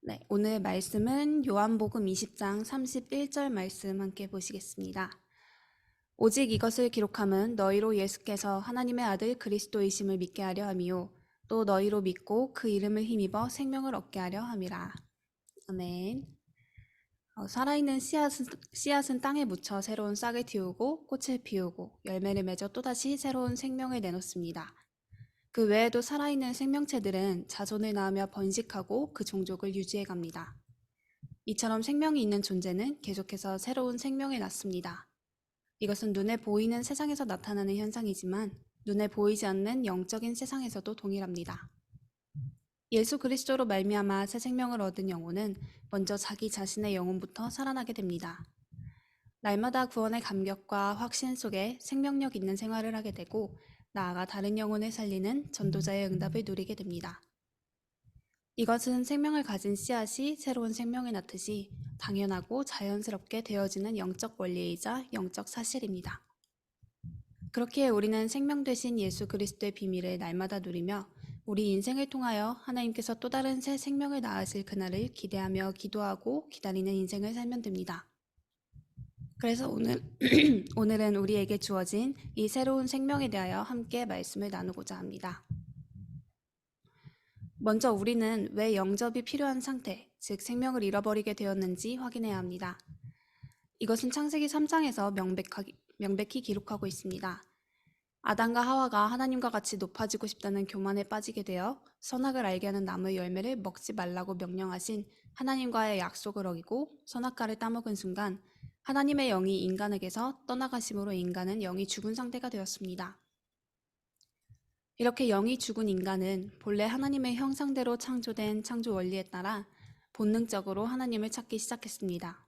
네, 오늘 말씀은 요한복음 20장 31절 말씀 함께 보시겠습니다. 오직 이것을 기록함은 너희로 예수께서 하나님의 아들 그리스도이심을 믿게 하려 함이요 또 너희로 믿고 그 이름을 힘입어 생명을 얻게 하려 함이라. 아멘. 살아있는 씨앗은 땅에 묻혀 새로운 싹을 틔우고 꽃을 피우고 열매를 맺어 또다시 새로운 생명을 내놓습니다. 그 외에도 살아있는 생명체들은 자손을 낳으며 번식하고 그 종족을 유지해 갑니다. 이처럼 생명이 있는 존재는 계속해서 새로운 생명을 낳습니다. 이것은 눈에 보이는 세상에서 나타나는 현상이지만 눈에 보이지 않는 영적인 세상에서도 동일합니다. 예수 그리스도로 말미암아 새 생명을 얻은 영혼은 먼저 자기 자신의 영혼부터 살아나게 됩니다. 날마다 구원의 감격과 확신 속에 생명력 있는 생활을 하게 되고 나아가 다른 영혼을 살리는 전도자의 응답을 누리게 됩니다. 이것은 생명을 가진 씨앗이 새로운 생명을 낳듯이 당연하고 자연스럽게 되어지는 영적 원리이자 영적 사실입니다. 그렇게 우리는 생명 되신 예수 그리스도의 비밀을 날마다 누리며 우리 인생을 통하여 하나님께서 또 다른 새 생명을 낳으실 그날을 기대하며 기도하고 기다리는 인생을 살면 됩니다. 그래서 오늘은 우리에게 주어진 이 새로운 생명에 대하여 함께 말씀을 나누고자 합니다. 먼저 우리는 왜 영접이 필요한 상태, 즉 생명을 잃어버리게 되었는지 확인해야 합니다. 이것은 창세기 3장에서 명백히 기록하고 있습니다. 아담과 하와가 하나님과 같이 높아지고 싶다는 교만에 빠지게 되어 선악을 알게 하는 나무의 열매를 먹지 말라고 명령하신 하나님과의 약속을 어기고 선악과를 따먹은 순간 하나님의 영이 인간에게서 떠나가심으로 인간은 영이 죽은 상태가 되었습니다. 이렇게 영이 죽은 인간은 본래 하나님의 형상대로 창조된 창조 원리에 따라 본능적으로 하나님을 찾기 시작했습니다.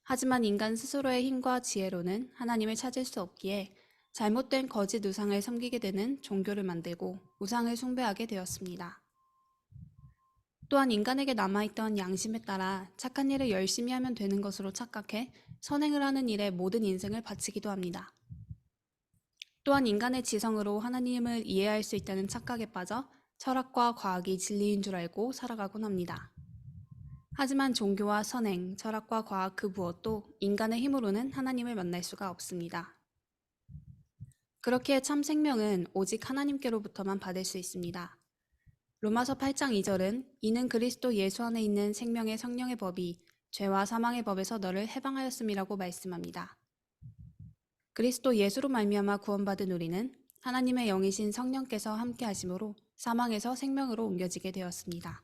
하지만 인간 스스로의 힘과 지혜로는 하나님을 찾을 수 없기에 잘못된 거짓 우상을 섬기게 되는 종교를 만들고 우상을 숭배하게 되었습니다. 또한 인간에게 남아있던 양심에 따라 착한 일을 열심히 하면 되는 것으로 착각해 선행을 하는 일에 모든 인생을 바치기도 합니다. 또한 인간의 지성으로 하나님을 이해할 수 있다는 착각에 빠져 철학과 과학이 진리인 줄 알고 살아가곤 합니다. 하지만 종교와 선행, 철학과 과학 그 무엇도 인간의 힘으로는 하나님을 만날 수가 없습니다. 그렇기에 참 생명은 오직 하나님께로부터만 받을 수 있습니다. 로마서 8장 2절은 이는 그리스도 예수 안에 있는 생명의 성령의 법이 죄와 사망의 법에서 너를 해방하였음이라고 말씀합니다. 그리스도 예수로 말미암아 구원받은 우리는 하나님의 영이신 성령께서 함께 하심으로 사망에서 생명으로 옮겨지게 되었습니다.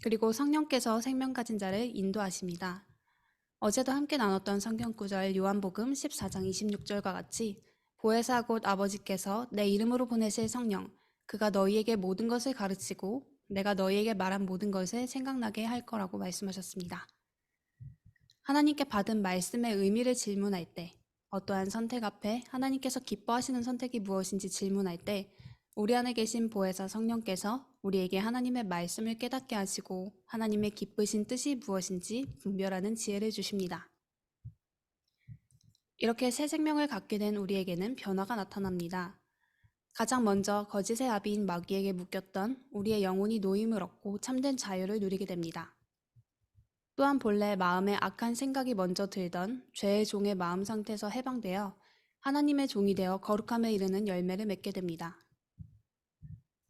그리고 성령께서 생명 가진 자를 인도하십니다. 어제도 함께 나눴던 성경 구절 요한복음 14장 26절과 같이 보혜사 곧 아버지께서 내 이름으로 보내실 성령 그가 너희에게 모든 것을 가르치고 내가 너희에게 말한 모든 것을 생각나게 할 거라고 말씀하셨습니다. 하나님께 받은 말씀의 의미를 질문할 때 어떠한 선택 앞에 하나님께서 기뻐하시는 선택이 무엇인지 질문할 때 우리 안에 계신 보혜사 성령께서 우리에게 하나님의 말씀을 깨닫게 하시고 하나님의 기쁘신 뜻이 무엇인지 분별하는 지혜를 주십니다. 이렇게 새 생명을 갖게 된 우리에게는 변화가 나타납니다. 가장 먼저 거짓의 아비인 마귀에게 묶였던 우리의 영혼이 노임을 얻고 참된 자유를 누리게 됩니다. 또한 본래 마음에 악한 생각이 먼저 들던 죄의 종의 마음 상태에서 해방되어 하나님의 종이 되어 거룩함에 이르는 열매를 맺게 됩니다.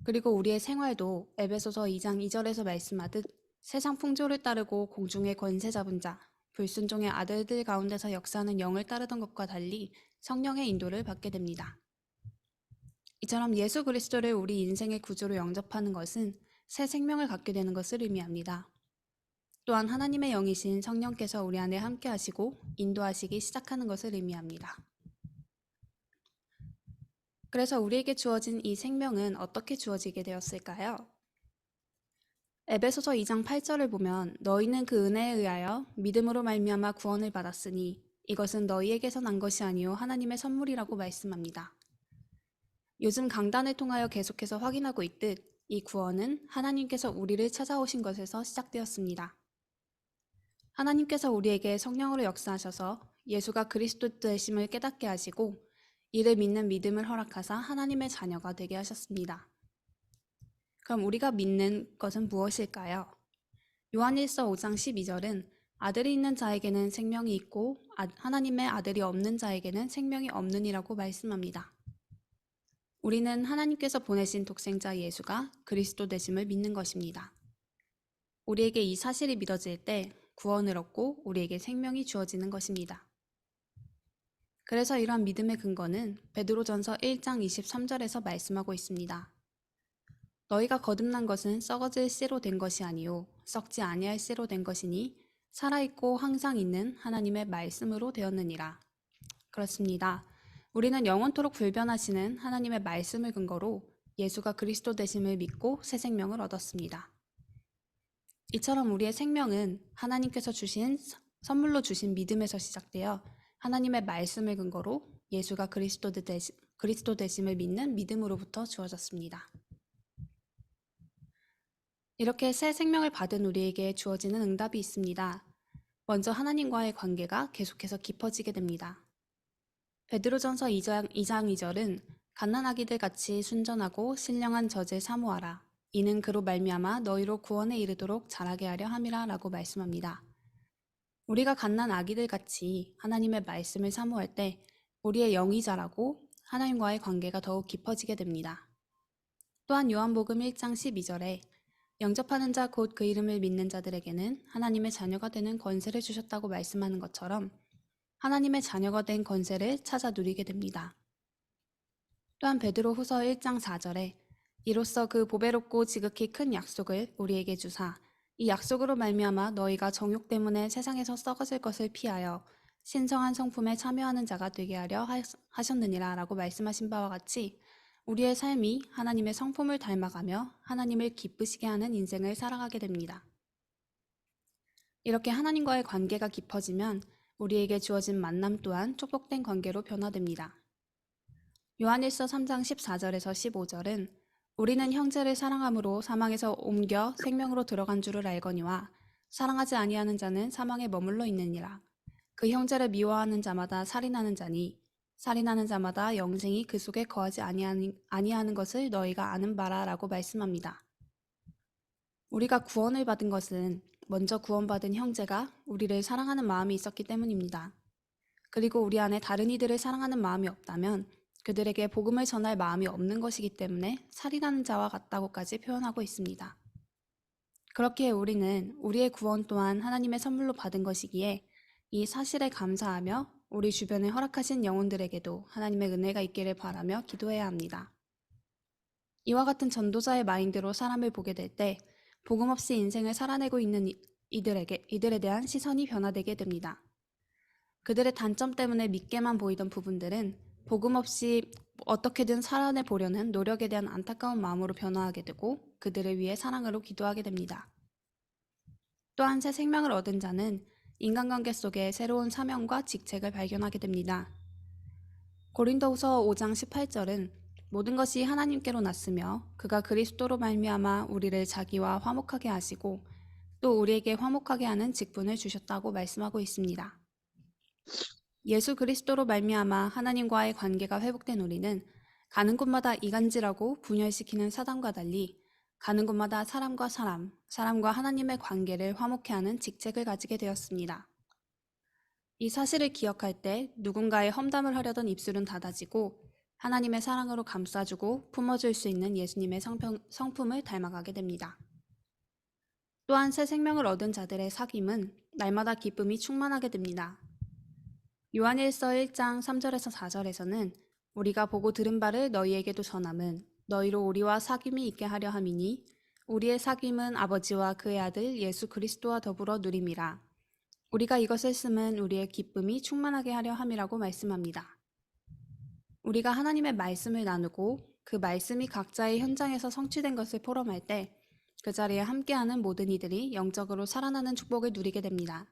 그리고 우리의 생활도 에베소서 2장 2절에서 말씀하듯 세상 풍조를 따르고 공중의 권세 잡은 자, 불순종의 아들들 가운데서 역사하는 영을 따르던 것과 달리 성령의 인도를 받게 됩니다. 이처럼 예수 그리스도를 우리 인생의 구주로 영접하는 것은 새 생명을 갖게 되는 것을 의미합니다. 또한 하나님의 영이신 성령께서 우리 안에 함께 하시고 인도하시기 시작하는 것을 의미합니다. 그래서 우리에게 주어진 이 생명은 어떻게 주어지게 되었을까요? 에베소서 2장 8절을 보면 너희는 그 은혜에 의하여 믿음으로 말미암아 구원을 받았으니 이것은 너희에게서 난 것이 아니요 하나님의 선물이라고 말씀합니다. 요즘 강단을 통하여 계속해서 확인하고 있듯 이 구원은 하나님께서 우리를 찾아오신 것에서 시작되었습니다. 하나님께서 우리에게 성령으로 역사하셔서 예수가 그리스도 되심을 깨닫게 하시고 이를 믿는 믿음을 허락하사 하나님의 자녀가 되게 하셨습니다. 그럼 우리가 믿는 것은 무엇일까요? 요한일서 5장 12절은 아들이 있는 자에게는 생명이 있고 하나님의 아들이 없는 자에게는 생명이 없느니라고 말씀합니다. 우리는 하나님께서 보내신 독생자 예수가 그리스도 되심을 믿는 것입니다. 우리에게 이 사실이 믿어질 때 구원을 얻고 우리에게 생명이 주어지는 것입니다. 그래서 이러한 믿음의 근거는 베드로전서 1장 23절에서 말씀하고 있습니다. 너희가 거듭난 것은 썩어질 씨로 된 것이 아니요 썩지 아니할 씨로 된 것이니 살아있고 항상 있는 하나님의 말씀으로 되었느니라. 그렇습니다. 우리는 영원토록 불변하시는 하나님의 말씀을 근거로 예수가 그리스도 되심을 믿고 새 생명을 얻었습니다. 이처럼 우리의 생명은 하나님께서 주신 선물로 주신 믿음에서 시작되어 하나님의 말씀을 근거로 예수가 그리스도 되심을 믿는 믿음으로부터 주어졌습니다. 이렇게 새 생명을 받은 우리에게 주어지는 응답이 있습니다. 먼저 하나님과의 관계가 계속해서 깊어지게 됩니다. 베드로전서 2장 2절은 갓난아기들 같이 순전하고 신령한 젖을 사모하라. 이는 그로 말미암아 너희로 구원에 이르도록 자라게 하려 함이라 라고 말씀합니다. 우리가 갓난아기들 같이 하나님의 말씀을 사모할 때 우리의 영이 자라고 하나님과의 관계가 더욱 깊어지게 됩니다. 또한 요한복음 1장 12절에 영접하는 자 곧 그 이름을 믿는 자들에게는 하나님의 자녀가 되는 권세를 주셨다고 말씀하는 것처럼 하나님의 자녀가 된 권세를 찾아 누리게 됩니다. 또한 베드로후서 1장 4절에 이로써 그 보배롭고 지극히 큰 약속을 우리에게 주사 이 약속으로 말미암아 너희가 정욕 때문에 세상에서 썩어질 것을 피하여 신성한 성품에 참여하는 자가 되게 하려 하셨느니라 라고 말씀하신 바와 같이 우리의 삶이 하나님의 성품을 닮아가며 하나님을 기쁘시게 하는 인생을 살아가게 됩니다. 이렇게 하나님과의 관계가 깊어지면 우리에게 주어진 만남 또한 축복된 관계로 변화됩니다. 요한일서 3장 14절에서 15절은 우리는 형제를 사랑함으로 사망에서 옮겨 생명으로 들어간 줄을 알거니와 사랑하지 아니하는 자는 사망에 머물러 있느니라. 그 형제를 미워하는 자마다 살인하는 자니 살인하는 자마다 영생이 그 속에 거하지 아니하는 것을 너희가 아는 바라 라고 말씀합니다. 우리가 구원을 받은 것은 먼저 구원받은 형제가 우리를 사랑하는 마음이 있었기 때문입니다. 그리고 우리 안에 다른 이들을 사랑하는 마음이 없다면 그들에게 복음을 전할 마음이 없는 것이기 때문에 살인하는 자와 같다고까지 표현하고 있습니다. 그렇기에 우리는 우리의 구원 또한 하나님의 선물로 받은 것이기에 이 사실에 감사하며 우리 주변에 허락하신 영혼들에게도 하나님의 은혜가 있기를 바라며 기도해야 합니다. 이와 같은 전도자의 마인드로 사람을 보게 될 때 복음 없이 인생을 살아내고 있는 이들에 대한 시선이 변화되게 됩니다. 그들의 단점 때문에 믿게만 보이던 부분들은 복음 없이 어떻게든 살아내 보려는 노력에 대한 안타까운 마음으로 변화하게 되고 그들을 위해 사랑으로 기도하게 됩니다. 또한 새 생명을 얻은 자는 인간관계 속에 새로운 사명과 직책을 발견하게 됩니다. 고린도후서 5장 18절은 모든 것이 하나님께로 났으며 그가 그리스도로 말미암아 우리를 자기와 화목하게 하시고 또 우리에게 화목하게 하는 직분을 주셨다고 말씀하고 있습니다. 예수 그리스도로 말미암아 하나님과의 관계가 회복된 우리는 가는 곳마다 이간질하고 분열시키는 사단과 달리 가는 곳마다 사람과 사람과 하나님의 관계를 화목케 하는 직책을 가지게 되었습니다. 이 사실을 기억할 때 누군가의 험담을 하려던 입술은 닫아지고 하나님의 사랑으로 감싸주고 품어줄 수 있는 예수님의 성품을 닮아가게 됩니다. 또한 새 생명을 얻은 자들의 사귐은 날마다 기쁨이 충만하게 됩니다. 요한일서 1장 3절에서 4절에서는 우리가 보고 들은 바를 너희에게도 전함은 너희로 우리와 사귐이 있게 하려 함이니 우리의 사귐은 아버지와 그의 아들 예수 그리스도와 더불어 누림이라. 우리가 이것을 쓰면 우리의 기쁨이 충만하게 하려 함이라고 말씀합니다. 우리가 하나님의 말씀을 나누고 그 말씀이 각자의 현장에서 성취된 것을 포럼할 때 그 자리에 함께하는 모든 이들이 영적으로 살아나는 축복을 누리게 됩니다.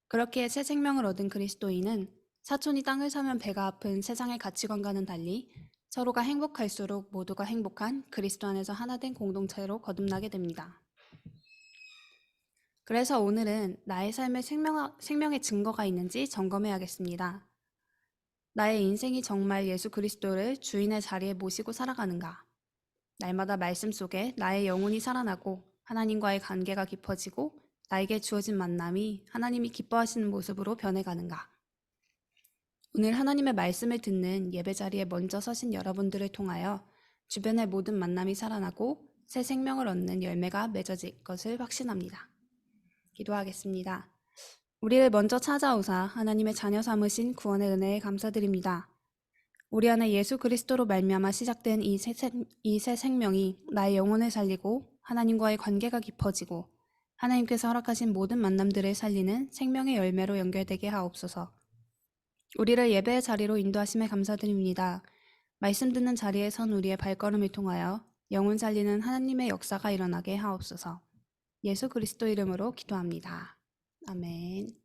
그렇게 새 생명을 얻은 그리스도인은 사촌이 땅을 사면 배가 아픈 세상의 가치관과는 달리 서로가 행복할수록 모두가 행복한 그리스도 안에서 하나 된 공동체로 거듭나게 됩니다. 그래서 오늘은 나의 삶에 생명의 증거가 있는지 점검해야겠습니다. 나의 인생이 정말 예수 그리스도를 주인의 자리에 모시고 살아가는가? 날마다 말씀 속에 나의 영혼이 살아나고 하나님과의 관계가 깊어지고 나에게 주어진 만남이 하나님이 기뻐하시는 모습으로 변해가는가? 오늘 하나님의 말씀을 듣는 예배 자리에 먼저 서신 여러분들을 통하여 주변의 모든 만남이 살아나고 새 생명을 얻는 열매가 맺어질 것을 확신합니다. 기도하겠습니다. 우리를 먼저 찾아오사 하나님의 자녀 삼으신 구원의 은혜에 감사드립니다. 우리 안에 예수 그리스도로 말미암아 시작된 이 새 생명이 나의 영혼을 살리고 하나님과의 관계가 깊어지고 하나님께서 허락하신 모든 만남들을 살리는 생명의 열매로 연결되게 하옵소서. 우리를 예배의 자리로 인도하심에 감사드립니다. 말씀 듣는 자리에 선 우리의 발걸음을 통하여 영혼 살리는 하나님의 역사가 일어나게 하옵소서. 예수 그리스도 이름으로 기도합니다. 아멘.